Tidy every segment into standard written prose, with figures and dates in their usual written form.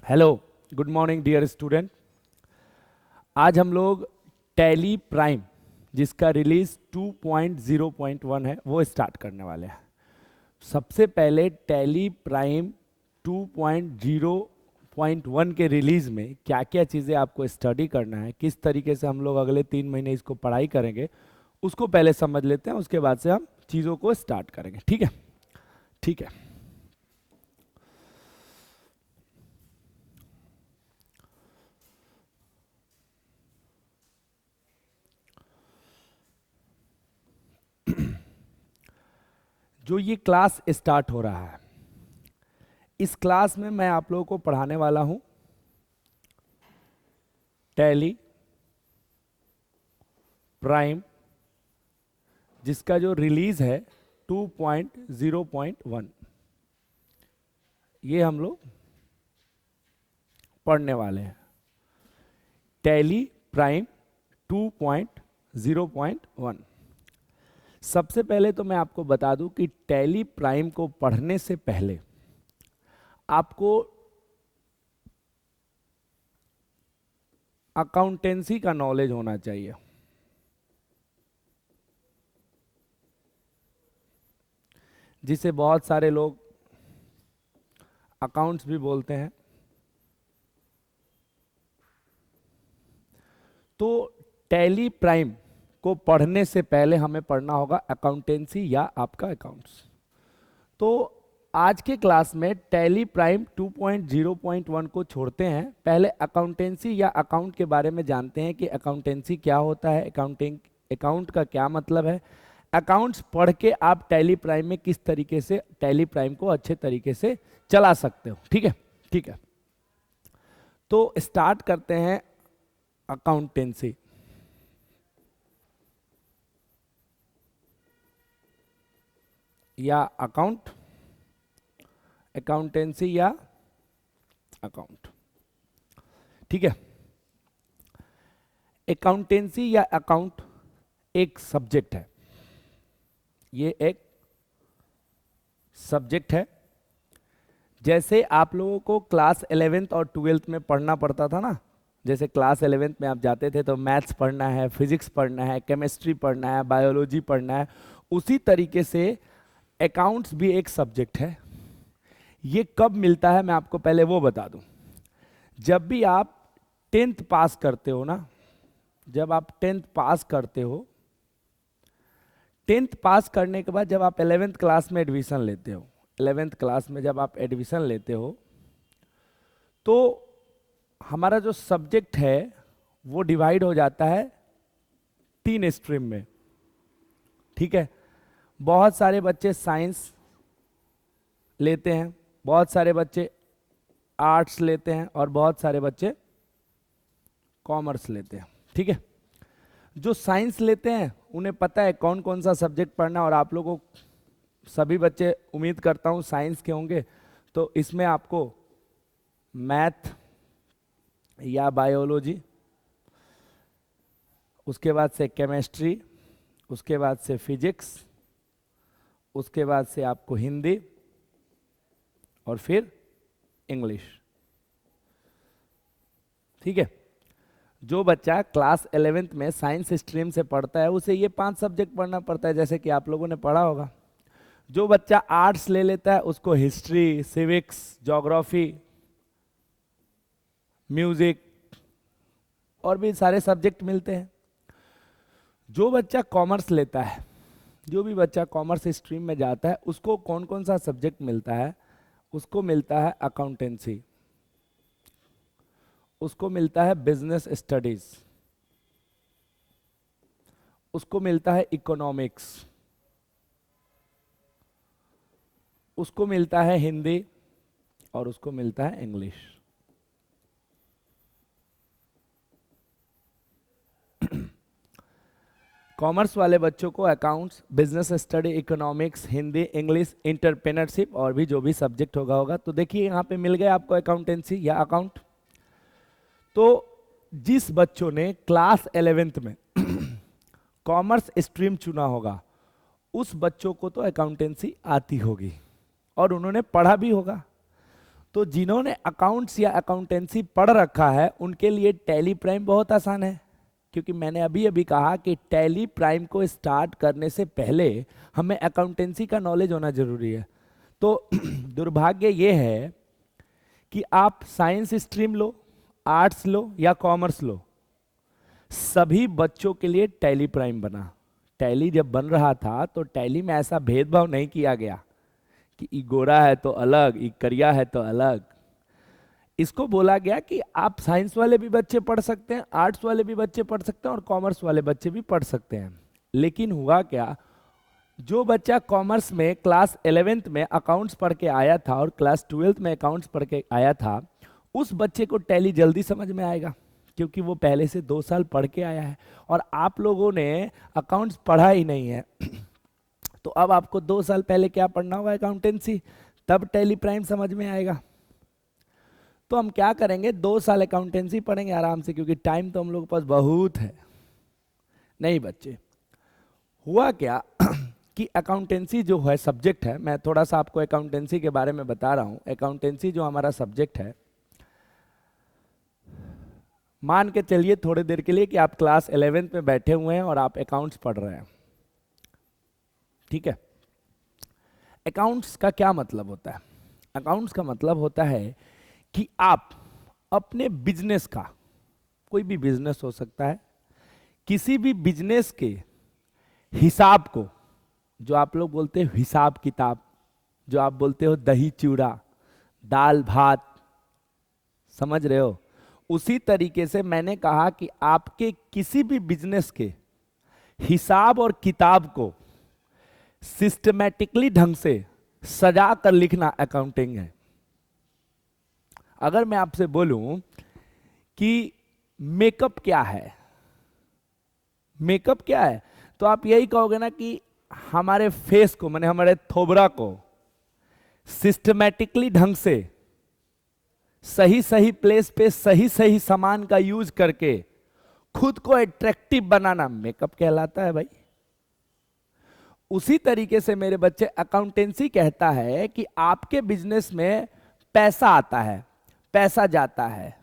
Hello, good morning dear student. आज हम लोग टैली प्राइम जिसका रिलीज 2.0.1 है वो स्टार्ट करने वाले हैं। सबसे पहले टैली प्राइम 2.0.1 के रिलीज में क्या क्या चीज़ें आपको स्टडी करना है, किस तरीके से हम लोग अगले 3 महीने इसको पढ़ाई करेंगे, उसको पहले समझ लेते हैं। उसके बाद से हम चीज़ों को स्टार्ट करेंगे। ठीक है, ठीक है। जो ये क्लास स्टार्ट हो रहा है, इस क्लास में मैं आप लोगों को पढ़ाने वाला हूं टैली प्राइम, जिसका जो रिलीज है 2.0.1। ये हम लोग पढ़ने वाले हैं टैली प्राइम 2.0.1। सबसे पहले तो मैं आपको बता दूं कि टैली प्राइम को पढ़ने से पहले आपको अकाउंटेंसी का नॉलेज होना चाहिए। जिसे बहुत सारे लोग अकाउंट्स भी बोलते हैं। तो टैली प्राइम को पढ़ने से पहले हमें पढ़ना होगा अकाउंटेंसी या आपका अकाउंट्स। तो आज के क्लास में टैली प्राइम 2.0.1 को छोड़ते हैं, पहले अकाउंटेंसी या अकाउंट के बारे में जानते हैं कि अकाउंटेंसी क्या होता है, अकाउंट का क्या मतलब है। अकाउंट्स पढ़ के आप टैली प्राइम में किस तरीके से टैली प्राइम को अच्छे तरीके से चला सकते हो। ठीक है, ठीक है। तो स्टार्ट करते हैं अकाउंटेंसी। या अकाउंट, अकाउंटेंसी या अकाउंट। ठीक है। अकाउंटेंसी या अकाउंट एक सब्जेक्ट है। ये एक सब्जेक्ट है। जैसे आप लोगों को क्लास 11th और 12th में पढ़ना पड़ता था ना, जैसे क्लास 11th में आप जाते थे तो मैथ्स पढ़ना है, फिजिक्स पढ़ना है, केमिस्ट्री पढ़ना है, बायोलॉजी पढ़ना है, उसी तरीके से अकाउंट्स भी एक सब्जेक्ट है। ये कब मिलता है मैं आपको पहले वो बता दूं। जब भी आप 10th पास करते हो ना, जब आप 10th पास करते हो, 10th पास करने के बाद जब आप 11th क्लास में एडमिशन लेते हो, 11th क्लास में जब आप एडमिशन लेते हो तो हमारा जो सब्जेक्ट है वो डिवाइड हो जाता है 3 स्ट्रीम में। ठीक है। बहुत सारे बच्चे साइंस लेते हैं, बहुत सारे बच्चे आर्ट्स लेते हैं और बहुत सारे बच्चे कॉमर्स लेते हैं। ठीक है। जो साइंस लेते हैं उन्हें पता है कौन कौन सा सब्जेक्ट पढ़ना है, और आप लोगों को सभी बच्चे उम्मीद करता हूं साइंस के होंगे। तो इसमें आपको मैथ या बायोलॉजी, उसके बाद से केमिस्ट्री, उसके बाद से फिजिक्स, उसके बाद से आपको हिंदी और फिर इंग्लिश। ठीक है। जो बच्चा क्लास 11th में साइंस स्ट्रीम से पढ़ता है उसे ये 5 सब्जेक्ट पढ़ना पड़ता है, जैसे कि आप लोगों ने पढ़ा होगा। जो बच्चा आर्ट्स ले लेता है उसको हिस्ट्री, सिविक्स, ज्योग्राफी, म्यूजिक और भी सारे सब्जेक्ट मिलते हैं। जो बच्चा कॉमर्स लेता है, जो भी बच्चा कॉमर्स स्ट्रीम में जाता है उसको कौन कौन सा सब्जेक्ट मिलता है? उसको मिलता है अकाउंटेंसी, उसको मिलता है बिजनेस स्टडीज, उसको मिलता है इकोनॉमिक्स, उसको मिलता है हिंदी और उसको मिलता है इंग्लिश। कॉमर्स वाले बच्चों को accounts, business study, economics, Hindi, English, entrepreneurship और भी जो भी सब्जेक्ट होगा। तो देखिए यहाँ पे मिल गया आपको अकाउंटेंसी या अकाउंट। तो जिस बच्चों ने क्लास 11th में कॉमर्स स्ट्रीम चुना होगा उस बच्चों को तो अकाउंटेंसी आती होगी और उन्होंने पढ़ा भी होगा। तो जिन्होंने अकाउंट्स या अकाउंटेंसी पढ़ रखा है उनके लिए टैली प्राइम बहुत आसान है, क्योंकि मैंने अभी अभी कहा कि टैली प्राइम को स्टार्ट करने से पहले हमें अकाउंटेंसी का नॉलेज होना जरूरी है। तो दुर्भाग्य ये है कि आप साइंस स्ट्रीम लो, आर्ट्स लो या कॉमर्स लो, सभी बच्चों के लिए टैली प्राइम बना। टैली जब बन रहा था तो टैली में ऐसा भेदभाव नहीं किया गया कि ई गोरा है तो अलग, ई करिया है तो अलग। इसको बोला गया कि आप साइंस वाले भी बच्चे पढ़ सकते हैं, आर्ट्स वाले भी बच्चे पढ़ सकते हैं और कॉमर्स वाले बच्चे भी पढ़ सकते हैं। लेकिन हुआ क्या, जो बच्चा कॉमर्स में क्लास 11th में अकाउंट्स पढ़ के आया था और क्लास 12th में अकाउंट्स पढ़ के आया था, उस बच्चे को टैली जल्दी समझ में आएगा, क्योंकि वो पहले से 2 साल पढ़ के आया है। और आप लोगों ने अकाउंट्स पढ़ा ही नहीं है तो अब आपको 2 साल पहले क्या पढ़ना होगा, अकाउंटेंसी, तब टैली प्राइम समझ में आएगा। तो हम क्या करेंगे, 2 साल अकाउंटेंसी पढ़ेंगे आराम से, क्योंकि टाइम तो हम लोग के पास बहुत है। नहीं बच्चे, हुआ क्या कि अकाउंटेंसी जो है सब्जेक्ट है, मैं थोड़ा सा आपको अकाउंटेंसी के बारे में बता रहा हूं। अकाउंटेंसी जो हमारा सब्जेक्ट है, मान के चलिए थोड़ी देर के लिए कि आप क्लास 11th में बैठे हुए हैं और आप अकाउंट्स पढ़ रहे हैं, ठीक है। अकाउंट्स का क्या मतलब होता है? अकाउंट्स का मतलब होता है कि आप अपने बिजनेस का, कोई भी बिजनेस हो सकता है, किसी भी बिजनेस के हिसाब को, जो आप लोग बोलते हो हिसाब किताब, जो आप बोलते हो दही चूड़ा, दाल भात, समझ रहे हो, उसी तरीके से मैंने कहा कि आपके किसी भी बिजनेस के हिसाब और किताब को सिस्टमैटिकली ढंग से सजा कर लिखना अकाउंटिंग है। अगर मैं आपसे बोलूं कि मेकअप क्या है, मेकअप क्या है, तो आप यही कहोगे ना कि हमारे फेस को, माने हमारे थोबरा को सिस्टमैटिकली ढंग से सही सही प्लेस पे सही सही सामान का यूज करके खुद को अट्रैक्टिव बनाना मेकअप कहलाता है भाई। उसी तरीके से मेरे बच्चे, अकाउंटेंसी कहता है कि आपके बिजनेस में पैसा आता है, पैसा जाता है,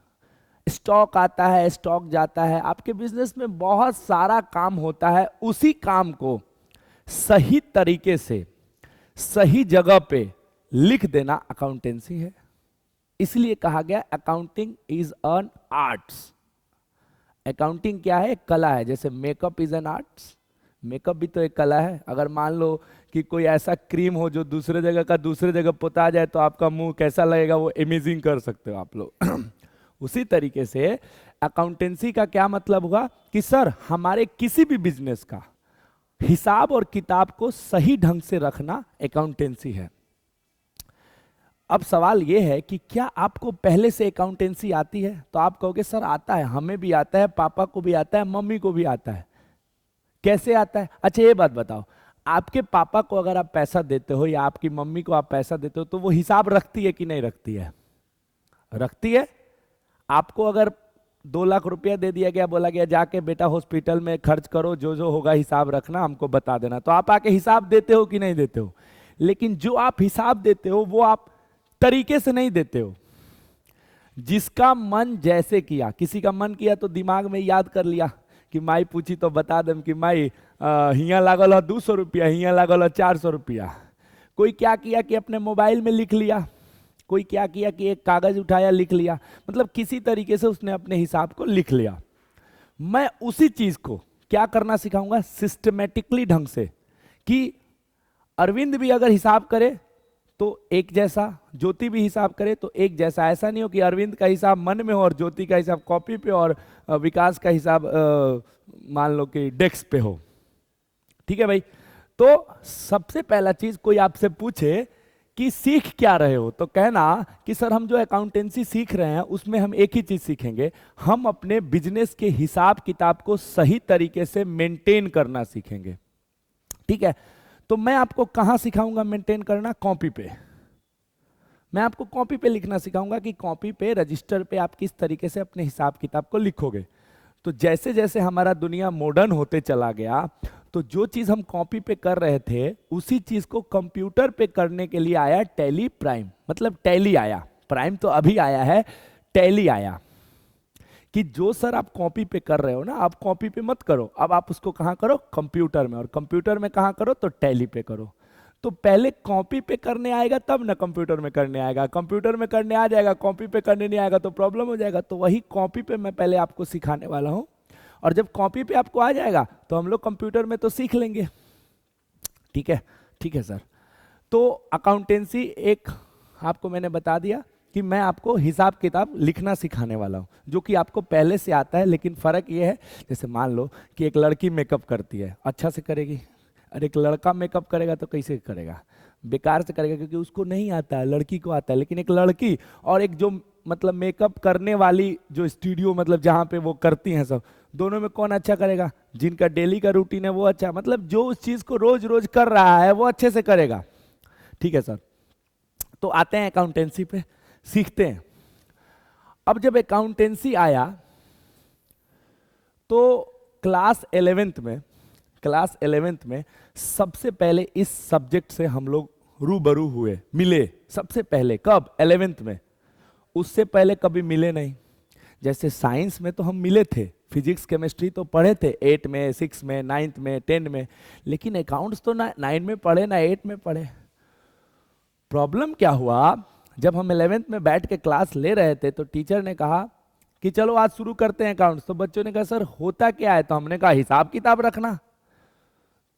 स्टॉक आता है, स्टॉक जाता है, आपके बिजनेस में बहुत सारा काम होता है। उसी काम को सही तरीके से सही जगह पे लिख देना अकाउंटेंसी है। इसलिए कहा गया accounting is an arts. Accounting क्या है? एक कला है। जैसे makeup is an arts, makeup भी तो एक कला है। अगर मान लो कि कोई ऐसा क्रीम हो जो दूसरे जगह का दूसरे जगह पोता जाए तो आपका मुंह कैसा लगेगा, वो इमेजिंग कर सकते हो आप लोग। उसी तरीके से अकाउंटेंसी का क्या मतलब हुआ कि सर हमारे किसी भी बिजनेस का हिसाब और किताब को सही ढंग से रखना अकाउंटेंसी है। अब सवाल यह है कि क्या आपको पहले से अकाउंटेंसी आती है? तो आप कहोगे सर आता है, हमें भी आता है, पापा को भी आता है, मम्मी को भी आता है। कैसे आता है? अच्छा ये बात बताओ, आपके पापा को अगर आप पैसा देते हो या आपकी मम्मी को आप पैसा देते हो तो वो हिसाब रखती है कि नहीं रखती है? रखती है। आपको अगर 2 लाख रुपया दे दिया गया, बोला गया जाके बेटा हॉस्पिटल में खर्च करो, जो जो होगा हिसाब रखना, हमको बता देना, तो आप आके हिसाब देते हो कि नहीं देते हो? लेकिन जो आप हिसाब देते हो वो आप तरीके से नहीं देते हो। जिसका मन जैसे किया, किसी का मन किया तो दिमाग में याद कर लिया कि माई पूछी तो बता दम कि माई हियाँ लागल है 200 रुपया, हियाँ लागल है 400 रुपया। कोई क्या किया कि अपने मोबाइल में लिख लिया, कोई क्या किया कि एक कागज उठाया लिख लिया, मतलब किसी तरीके से उसने अपने हिसाब को लिख लिया। मैं उसी चीज को क्या करना सिखाऊंगा, सिस्टमेटिकली ढंग से, कि अरविंद भी अगर हिसाब करे तो एक जैसा, ज्योति भी हिसाब करे तो एक जैसा। ऐसा नहीं हो कि अरविंद का हिसाब मन में हो और ज्योति का हिसाब कॉपी पे और विकास का हिसाब मान लो कि डेस्क पे हो। ठीक है भाई। तो सबसे पहला चीज, कोई आपसे पूछे कि सीख क्या रहे हो, तो कहना कि सर हम जो अकाउंटेंसी सीख रहे हैं उसमें हम एक ही चीज सीखेंगे, हम अपने बिजनेस के हिसाब किताब को सही तरीके से मेंटेन करना सीखेंगे। ठीक है। तो मैं आपको कहां सिखाऊंगा मेंटेन करना? कॉपी पे। मैं आपको कॉपी पे लिखना सिखाऊंगा कि कॉपी पे, रजिस्टर पे आप किस तरीके से अपने हिसाब किताब को लिखोगे। तो जैसे जैसे हमारा दुनिया मॉडर्न होते चला गया, तो जो चीज हम कॉपी पे कर रहे थे उसी चीज को कंप्यूटर पे करने के लिए आया टैली प्राइम, मतलब टैली आया। प्राइम तो अभी आया है, टैली आया। कि जो सर आप कॉपी पे कर रहे हो ना, आप कॉपी पे मत करो, अब आप उसको कहाँ करो, कंप्यूटर में, और कंप्यूटर में कहाँ करो, तो टैली पे करो। तो पहले कॉपी पे करने आएगा तब ना कंप्यूटर में करने आएगा, कंप्यूटर में करने आ जाएगा, कॉपी पे करने नहीं आएगा तो प्रॉब्लम हो जाएगा। तो वही कॉपी पे मैं पहले आपको सिखाने वाला हूँ, और जब कॉपी पे आपको आ जाएगा तो हम लोग कंप्यूटर में तो सीख लेंगे। ठीक है, ठीक है सर। तो अकाउंटेंसी एक आपको मैंने बता दिया कि मैं आपको हिसाब किताब लिखना सिखाने वाला हूँ, जो कि आपको पहले से आता है, लेकिन फ़र्क ये है, जैसे मान लो कि एक लड़की मेकअप करती है, अच्छा से करेगी, और एक लड़का मेकअप करेगा तो कैसे करेगा, बेकार से करेगा, क्योंकि उसको नहीं आता है, लड़की को आता है। लेकिन एक लड़की और एक जो मतलब मेकअप करने वाली जो स्टूडियो मतलब जहाँ पे वो करती हैं सब, दोनों में कौन अच्छा करेगा, जिनका डेली का रूटीन है वो अच्छा, मतलब जो उस चीज़ को रोज रोज कर रहा है वो अच्छे से करेगा। ठीक है सर। तो आते हैं अकाउंटेंसी पे, सीखते हैं। अब जब अकाउंटेंसी आया तो क्लास 11th में सबसे पहले इस सब्जेक्ट से हम लोग रूबरू हुए, मिले सबसे पहले कब, 11th में। उससे पहले कभी मिले नहीं। जैसे साइंस में तो हम मिले थे, फिजिक्स केमिस्ट्री तो पढ़े थे 8 में, 6 में, 9th में, 10 में, लेकिन अकाउंट्स तो ना 9 में पढ़े ना 8 में पढ़े। प्रॉब्लम क्या हुआ, जब हम 11th में बैठ के क्लास ले रहे थे तो टीचर ने कहा कि चलो आज शुरू करते हैं अकाउंट्स। तो बच्चों ने कहा सर होता क्या है, तो हमने कहा हिसाब किताब रखना।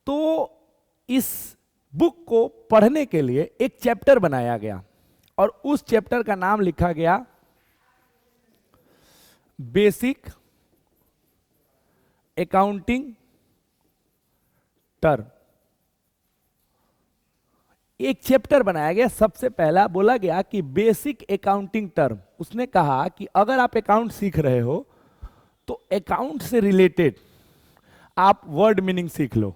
तो इस बुक को पढ़ने के लिए एक चैप्टर बनाया गया, और उस चैप्टर का नाम लिखा गया बेसिक अकाउंटिंग टर्म। एक चैप्टर बनाया गया, सबसे पहला बोला गया कि बेसिक अकाउंटिंग टर्म। उसने कहा कि अगर आप अकाउंट सीख रहे हो तो अकाउंट से रिलेटेड आप वर्ड मीनिंग सीख लो,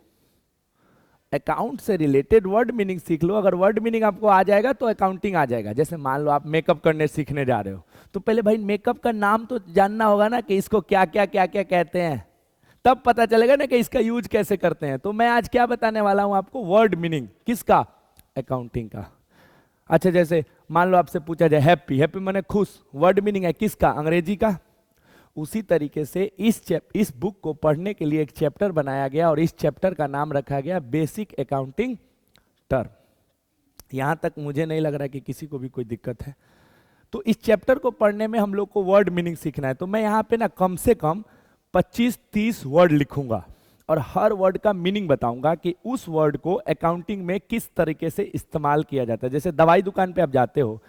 अकाउंट से रिलेटेड वर्ड मीनिंग सीख लो। अगर वर्ड मीनिंग आपको आ जाएगा तो अकाउंटिंग आ जाएगा। जैसे मान लो आप मेकअप करने सीखने जा रहे हो, तो पहले भाई मेकअप का नाम तो जानना होगा ना, कि इसको क्या क्या क्या क्या कहते हैं, तब पता चलेगा ना कि इसका यूज कैसे करते हैं। तो मैं आज क्या बताने वाला हूं आपको, वर्ड मीनिंग किसका, अकाउंटिंग का। अच्छा, जैसे मान लो आपसे पूछा जाए हैप्पी, हैप्पी माने खुश, वर्ड मीनिंग है किसका, अंग्रेजी का। उसी तरीके से इस बुक को पढ़ने के लिए एक चैप्टर बनाया गया, और इस चैप्टर का नाम रखा गया बेसिक अकाउंटिंग टर्म। यहां तक मुझे नहीं लग रहा कि किसी को भी कोई दिक्कत है। तो इस चैप्टर को पढ़ने में हम लोग को वर्ड मीनिंग सीखना है। तो मैं यहाँ पे ना कम से कम 25-30 वर्ड लिखूंगा, और हर वर्ड का मीनिंग बताऊंगा कि उस वर्ड को अकाउंटिंग में किस तरीके से इस्तेमाल किया जाता है। जैसे दवाई दुकान पे आप जाते हो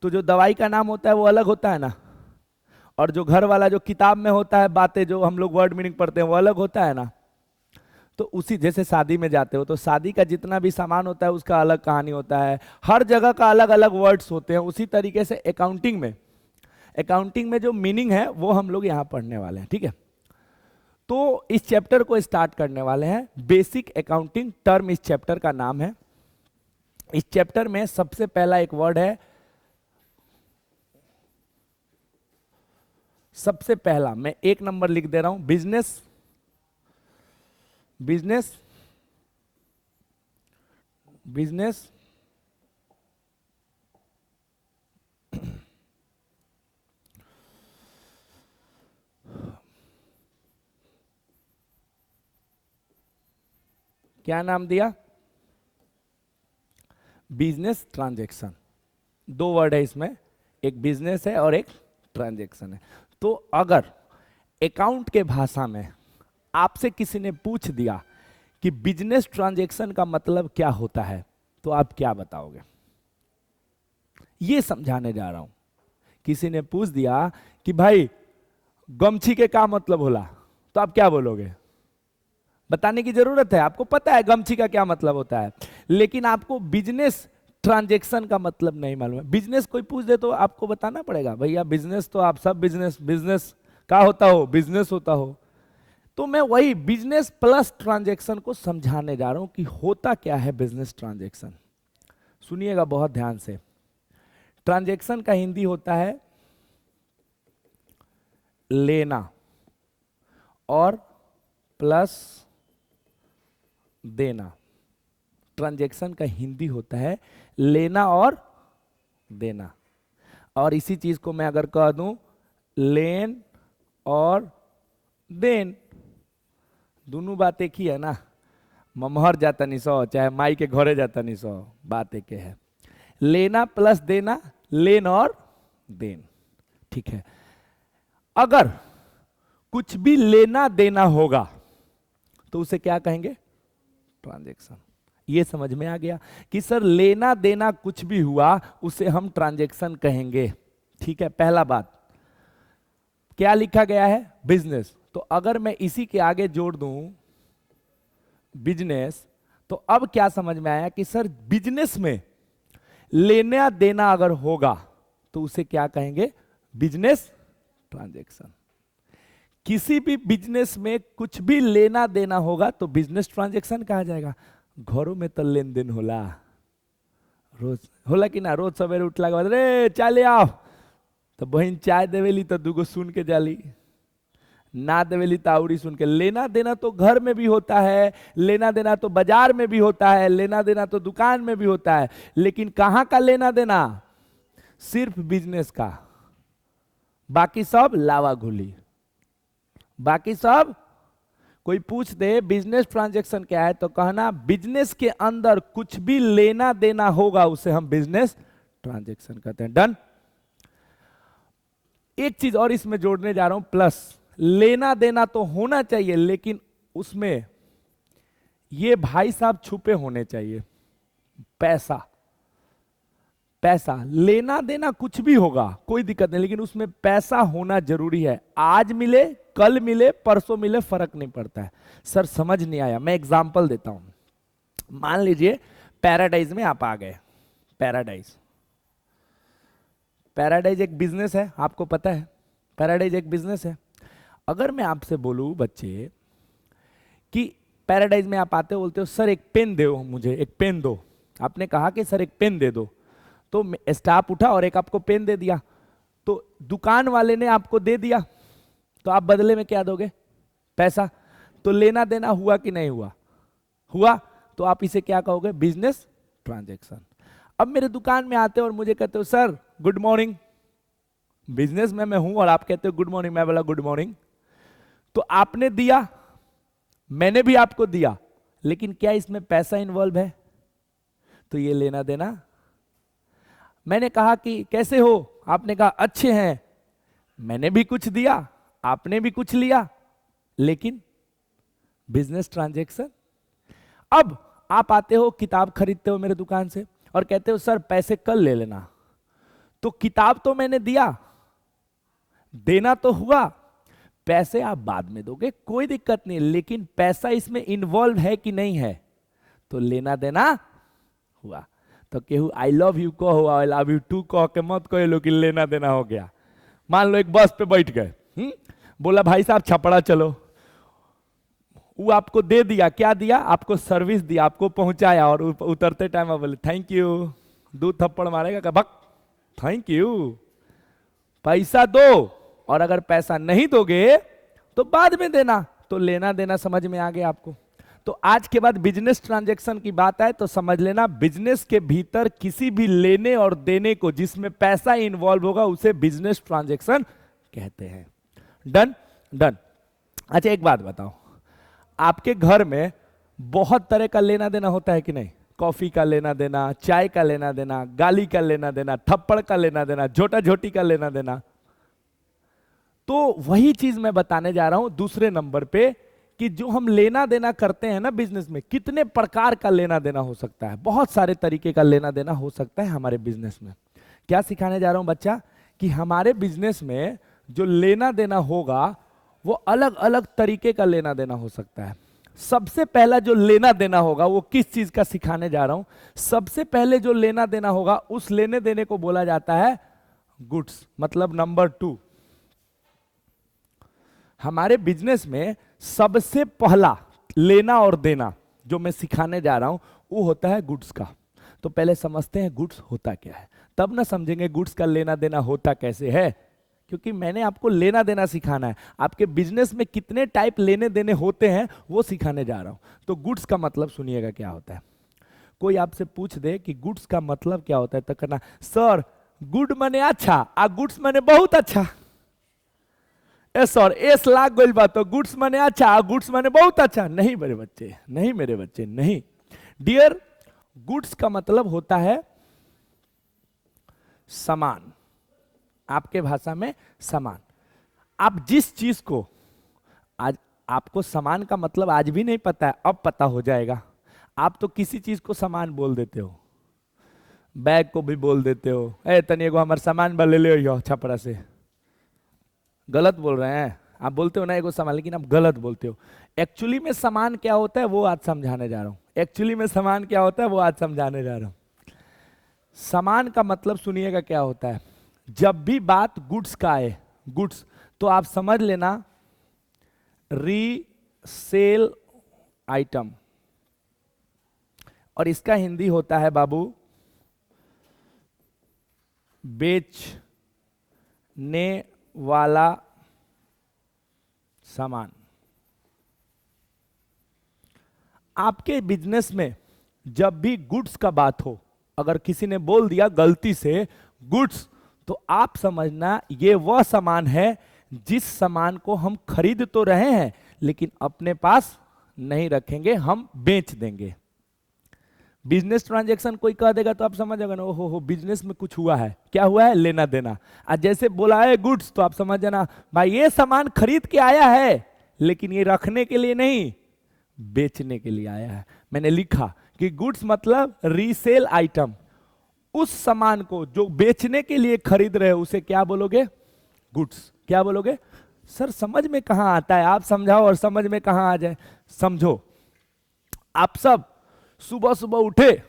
तो जो दवाई का नाम होता है वो अलग होता है ना, और जो घर वाला जो किताब में होता है बातें जो हम लोग वर्ड मीनिंग पढ़ते हैं वो अलग होता है ना। तो उसी जैसे शादी में जाते हो तो शादी का जितना भी सामान होता है उसका अलग कहानी होता है, हर जगह का अलग अलग वर्ड्स होते हैं। उसी तरीके से अकाउंटिंग में जो मीनिंग है वो हम लोग यहाँ पढ़ने वाले हैं। ठीक है, तो इस चैप्टर को स्टार्ट करने वाले हैं। बेसिक अकाउंटिंग टर्म इस चैप्टर का नाम है। इस चैप्टर में सबसे पहला एक वर्ड है, सबसे पहला मैं 1 नंबर लिख दे रहा हूं, बिजनेस। बिजनेस बिजनेस क्या नाम दिया, बिजनेस ट्रांजैक्शन। 2 वर्ड है इसमें, एक बिजनेस है और एक ट्रांजैक्शन है। तो अगर अकाउंट के भाषा में आपसे किसी ने पूछ दिया कि बिजनेस ट्रांजैक्शन का मतलब क्या होता है, तो आप क्या बताओगे। ये समझाने जा रहा हूं। किसी ने पूछ दिया कि भाई गमछी के क्या मतलब होला, तो आप क्या बोलोगे। बताने की जरूरत है, आपको पता है गमछी का क्या मतलब होता है, लेकिन आपको बिजनेस ट्रांजैक्शन का मतलब नहीं मालूम है। बिजनेस कोई पूछ दे तो आपको बताना पड़ेगा, भैया बिजनेस तो आप सब बिजनेस बिजनेस का होता हो, बिजनेस होता हो। तो मैं वही बिजनेस प्लस ट्रांजैक्शन को समझाने जा रहा हूं कि होता क्या है बिजनेस ट्रांजैक्शन। सुनिएगा बहुत ध्यान से। ट्रांजैक्शन का हिंदी होता है लेना और प्लस देना। ट्रांजैक्शन का हिंदी होता है लेना और देना। और इसी चीज को मैं अगर कह दूं लेन और देन, दोनों बात एक ही है ना। ममहर जाता नहीं सो चाहे माई के घरे जाता नहीं सो, बात एक है। लेना प्लस देना, लेन और देन, ठीक है। अगर कुछ भी लेना देना होगा तो उसे क्या कहेंगे? ट्रांजैक्शन। ये समझ में आ गया कि सर लेना देना कुछ भी हुआ उसे हम ट्रांजैक्शन कहेंगे, ठीक है। पहला बात क्या लिखा गया है? बिजनेस। तो अगर मैं इसी के आगे जोड़ दूं बिजनेस, तो अब क्या समझ में आया कि सर बिजनेस में लेना देना अगर होगा तो उसे क्या कहेंगे? Business transaction. किसी भी बिजनेस में कुछ भी लेना देना होगा तो बिजनेस ट्रांजैक्शन कहा जाएगा। घरों में तो लेन देन होला, रोज होला कि ना? रोज सवेरे उठला के बाद रे चाय ले आओ, तो बहन चाय देवेली तो दूगो सुन के जाली, ना देवेली तो आउरी सुन के। लेना देना तो घर में भी होता है, लेना देना तो बाजार में भी होता है, लेना देना तो दुकान में भी होता है, लेकिन कहां का लेना देना? सिर्फ बिजनेस का। बाकी सब लावा घुली, बाकी सब। कोई पूछ दे बिजनेस ट्रांजैक्शन क्या है तो कहना बिजनेस के अंदर कुछ भी लेना देना होगा उसे हम बिजनेस ट्रांजैक्शन कहते हैं। डन। एक चीज और इसमें जोड़ने जा रहा हूं, प्लस लेना देना तो होना चाहिए लेकिन उसमें ये भाई साहब छुपे होने चाहिए। पैसा, पैसा लेना देना कुछ भी होगा कोई दिक्कत नहीं, लेकिन उसमें पैसा होना जरूरी है। आज मिले कल मिले परसों मिले फर्क नहीं पड़ता है। सर समझ नहीं आया, मैं एग्जांपल देता हूं। मान लीजिए पैराडाइज में आप आ गए। पैराडाइज, पैराडाइज एक बिजनेस है, आपको पता है पैराडाइज एक बिजनेस है। अगर मैं आपसे बोलूं बच्चे कि पैराडाइज में आप आते हो, बोलते हो सर एक पेन दो मुझे, एक पेन दो। आपने कहा कि सर एक पेन दे दो, तो स्टाफ उठा और एक आपको पेन दे दिया, तो दुकान वाले ने आपको दे दिया, तो आप बदले में क्या दोगे? पैसा। तो लेना देना हुआ कि नहीं हुआ? हुआ। तो आप इसे क्या कहोगे? Business transaction. अब मेरे दुकान में आते हो और मुझे कहते हो सर गुड मॉर्निंग। बिजनेस में मैं हूं और आप कहते हो गुड मॉर्निंग, मैं बोला गुड मॉर्निंग। तो आपने दिया, मैंने भी आपको दिया, लेकिन क्या इसमें पैसा इन्वॉल्व है? तो ये लेना देना। मैंने कहा कि कैसे हो, आपने कहा अच्छे हैं, मैंने भी कुछ दिया, आपने भी कुछ लिया, लेकिन बिजनेस ट्रांजैक्शन। अब आप आते हो किताब खरीदते हो मेरे दुकान से और कहते हो सर पैसे कल ले लेना। तो किताब तो मैंने दिया, देना तो हुआ, पैसे आप बाद में दोगे कोई दिक्कत नहीं, लेकिन पैसा इसमें इन्वॉल्व है कि नहीं है? तो लेना देना हुआ। तो केहू आई लव यू कहो, आई लव यू टू कह के मत कह लो कि लेना देना हो गया। मान लो एक बस पे बैठ गए, बोला भाई साहब छपड़ा चलो, वो आपको दे दिया, क्या दिया? आपको सर्विस दिया, आपको पहुंचाया, और उतरते टाइम आप बोले थैंक यू, 2 थप्पड़ मारेगा क्या? भक थैंक यू, पैसा दो। और अगर पैसा नहीं दोगे तो बाद में देना। तो लेना देना समझ में आ गया आपको? तो आज के बाद बिजनेस ट्रांजैक्शन की बात आए तो समझ लेना बिजनेस के भीतर किसी भी लेने और देने को जिसमें पैसा इन्वॉल्व होगा उसे बिजनेस ट्रांजैक्शन कहते हैं। डन। डन। अच्छा एक बात बताओ, आपके घर में बहुत तरह का लेना देना होता है कि नहीं? कॉफी का लेना देना, चाय का लेना देना, गाली का लेना देना, थप्पड़ का लेना देना, झोटा झोटी का लेना देना। तो वही चीज मैं बताने जा रहा हूं दूसरे नंबर पे कि जो हम लेना देना करते हैं ना बिजनेस में, कितने प्रकार का लेना देना हो सकता है। बहुत सारे तरीके का लेना देना हो सकता है हमारे बिजनेस में। क्या सिखाने जा रहा हूं बच्चा? कि हमारे बिजनेस में जो लेना देना होगा वो अलग अलग तरीके का लेना देना हो सकता है। सबसे पहला जो लेना देना होगा वो किस चीज का सिखाने जा रहा हूं? सबसे पहले जो लेना देना होगा उस लेने देने को बोला जाता है गुड्स, मतलब नंबर 2। हमारे बिजनेस में सबसे पहला लेना और देना जो मैं सिखाने जा रहा हूं वो होता है गुड्स का। तो पहले समझते हैं गुड्स होता क्या है, तब ना समझेंगे गुड्स का लेना देना होता कैसे है। क्योंकि मैंने आपको लेना देना सिखाना है, आपके बिजनेस में कितने टाइप लेने देने होते हैं वो सिखाने जा रहा हूं। तो गुड्स का मतलब सुनिएगा क्या होता है। कोई आपसे पूछ दे कि गुड्स का मतलब क्या होता है तो कहना सर गुड मने अच्छा, आ गुड्स मने बहुत अच्छा। एस और एस लाग गइल बा तो गुड्स मने अच्छा, आ गुड्स मने बहुत अच्छा। नहीं मेरे बच्चे, नहीं मेरे बच्चे, नहीं डियर। गुड्स का मतलब होता है सामान, आपके भाषा में सामान। आप जिस चीज को, आज आपको सामान का मतलब आज भी नहीं पता है, अब पता हो जाएगा। आप तो किसी चीज को सामान बोल देते हो, बैग को भी बोल देते हो, ए तनी एगो हमार सामान बा ले ले छपरा से। गलत बोल रहे हैं आप, बोलते हो ना एगो सामान, लेकिन आप गलत बोलते हो। एक्चुअली में सामान क्या होता है वो आज समझाने जा रहा हूं। एक्चुअली में सामान क्या होता है वो आज समझाने जा रहा हूं। सामान का मतलब सुनिएगा क्या होता है। जब भी बात गुड्स का आए, गुड्स, तो आप समझ लेना रीसेल आइटम, और इसका हिंदी होता है बाबू बेचने वाला सामान। आपके बिजनेस में जब भी गुड्स का बात हो, अगर किसी ने बोल दिया गलती से गुड्स, तो आप समझना ये वह सामान है जिस सामान को हम खरीद तो रहे हैं लेकिन अपने पास नहीं रखेंगे, हम बेच देंगे। बिजनेस ट्रांजैक्शन कोई कह देगा तो आप समझ जाएगा ना, ओहो हो बिजनेस में कुछ हुआ है। क्या हुआ है? लेना देना। आज जैसे बोला है गुड्स, तो आप समझ जाना भाई ये सामान खरीद के आया है लेकिन ये रखने के लिए नहीं, बेचने के लिए आया है। मैंने लिखा कि गुड्स मतलब रीसेल आइटम। उस सामान को जो बेचने के लिए खरीद रहे हो उसे क्या बोलोगे? गुड्स। क्या बोलोगे? सर समझ में कहां आता है, आप समझाओ और समझ में कहां आ जाए। समझो, आप सब सुबह सुबह उठे,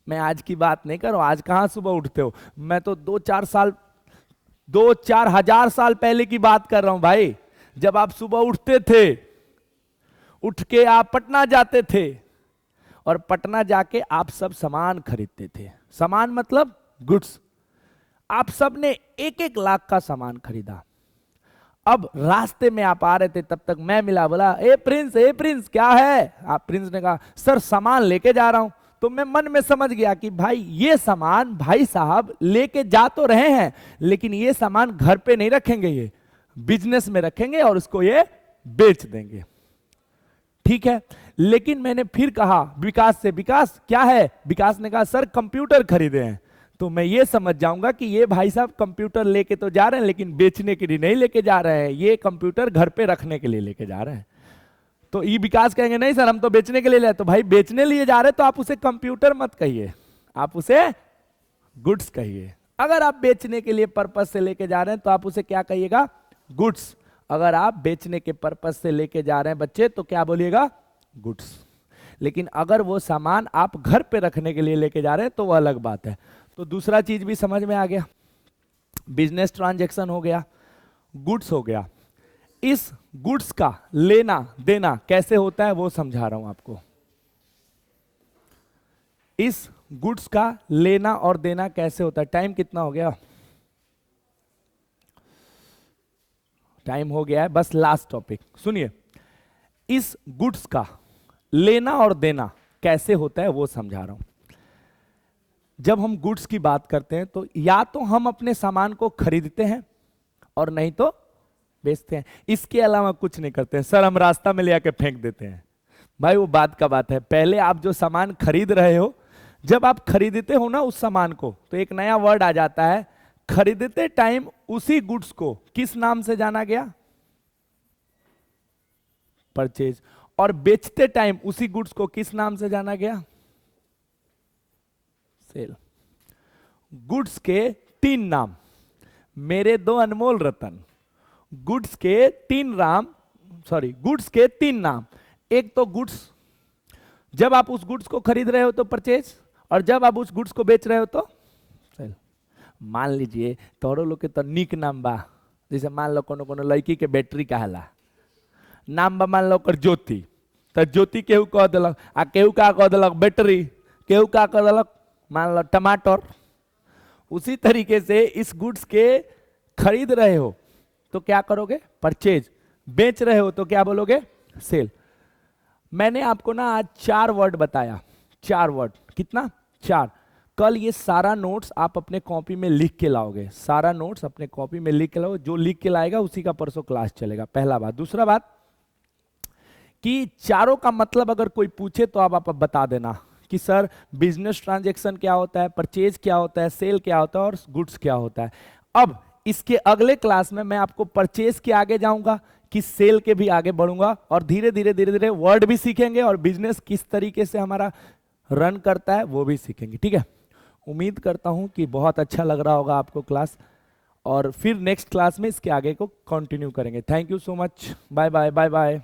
मैं आज की बात नहीं कर रहा हूं, आज कहां सुबह उठते हो, मैं तो 2-4 हजार साल पहले की बात कर रहा हूं भाई। जब आप सुबह उठते थे, उठ के आप पटना जाते थे, और पटना जाके आप सब सामान खरीदते थे। सामान मतलब गुड्स। आप सब ने 1-1 लाख का सामान खरीदा। अब रास्ते में आप आ रहे थे, तब तक मैं मिला, बोला ए प्रिंस क्या है? आप प्रिंस ने कहा सर सामान लेके जा रहा हूं। तो मैं मन में समझ गया कि भाई ये सामान भाई साहब लेके जा तो रहे हैं, लेकिन ये सामान घर पे नहीं रखेंगे, ये बिजनेस में रखेंगे और उसको ये बेच देंगे। ठीक है, लेकिन मैंने फिर कहा विकास से, विकास क्या है? विकास ने कहा सर कंप्यूटर खरीदे हैं। तो मैं ये समझ जाऊंगा कि ये भाई साहब कंप्यूटर लेके तो जा रहे हैं लेकिन बेचने के लिए नहीं लेके जा रहे हैं, ये कंप्यूटर घर पे रखने के लिए लेके जा रहे हैं। तो ये विकास कहेंगे नहीं सर हम तो बेचने के लिए ले, तो भाई बेचने लिए जा रहे हैं तो आप उसे कंप्यूटर मत कहिए, आप उसे गुड्स कहिए। अगर आप बेचने के लिए पर्पज से लेके जा रहे हैं तो आप उसे क्या कहिएगा? गुड्स। अगर आप बेचने के पर्पज से लेके जा रहे हैं बच्चे तो क्या बोलिएगा? गुड्स। लेकिन अगर वो सामान आप घर पे रखने के लिए लेके जा रहे हैं तो वो अलग बात है। तो दूसरा चीज भी समझ में आ गया, बिजनेस ट्रांजैक्शन हो गया, गुड्स हो गया। इस गुड्स का लेना देना कैसे होता है वो समझा रहा हूं आपको। इस गुड्स का लेना और देना कैसे होता है। टाइम कितना हो गया? टाइम हो गया है, बस लास्ट टॉपिक सुनिए। इस गुड्स का लेना और देना कैसे होता है वो समझा रहा हूं। जब हम गुड्स की बात करते हैं तो या तो हम अपने सामान को खरीदते हैं और नहीं तो बेचते हैं, इसके अलावा कुछ नहीं करते हैं। सर हम रास्ता में ले आके फेंक देते हैं। भाई वो बात का बात है, पहले आप जो सामान खरीद रहे हो, जब आप खरीदते हो ना उस सामान को, तो एक नया वर्ड आ जाता है। खरीदते टाइम उसी गुड्स को किस नाम से जाना गया? परचेज। और बेचते टाइम उसी गुड्स को किस नाम से जाना गया? सेल। गुड्स के 3 नाम, मेरे 2 अनमोल रतन। गुड्स के 3 नाम। एक तो गुड्स, जब आप उस गुड्स को खरीद रहे हो तो परचेज, और जब आप उस गुड्स को बेच रहे हो तो सेल। मान लीजिए तोरो लोग के तो निक नाम बा, जैसे मान लो कोनो कोनो लड़की के बैटरी कहाला नाम बा, मान लो कर ज्योति, तो ज्योति केहू कह दिलक, आ केहू का कह दिलक बैटरी, केहू का कह दिलक मान लो टमाटर। उसी तरीके से इस गुड्स के खरीद रहे हो तो क्या करोगे? परचेज। बेच रहे हो तो क्या बोलोगे? सेल। मैंने आपको ना आज 4 वर्ड बताया, 4 वर्ड। कितना? 4। कल ये सारा नोट्स आप अपने कॉपी में लिख के लाओगे, सारा नोट्स अपने कॉपी में लिख के लाओ, जो लिख के लाएगा उसी का परसों क्लास चलेगा। पहला बात। दूसरा बात कि चारों का मतलब अगर कोई पूछे तो आप बता देना कि सर बिजनेस ट्रांजैक्शन क्या होता है, परचेज क्या होता है, सेल क्या होता है और गुड्स क्या होता है। अब इसके अगले क्लास में मैं आपको परचेज के आगे जाऊंगा कि सेल के भी आगे बढ़ूंगा, और धीरे धीरे वर्ड भी सीखेंगे और बिजनेस किस तरीके से हमारा रन करता है वो भी सीखेंगे। ठीक है, उम्मीद करता हूं कि बहुत अच्छा लग रहा होगा आपको क्लास, और फिर नेक्स्ट क्लास में इसके आगे को कंटिन्यू करेंगे। Thank you so much, bye bye bye bye.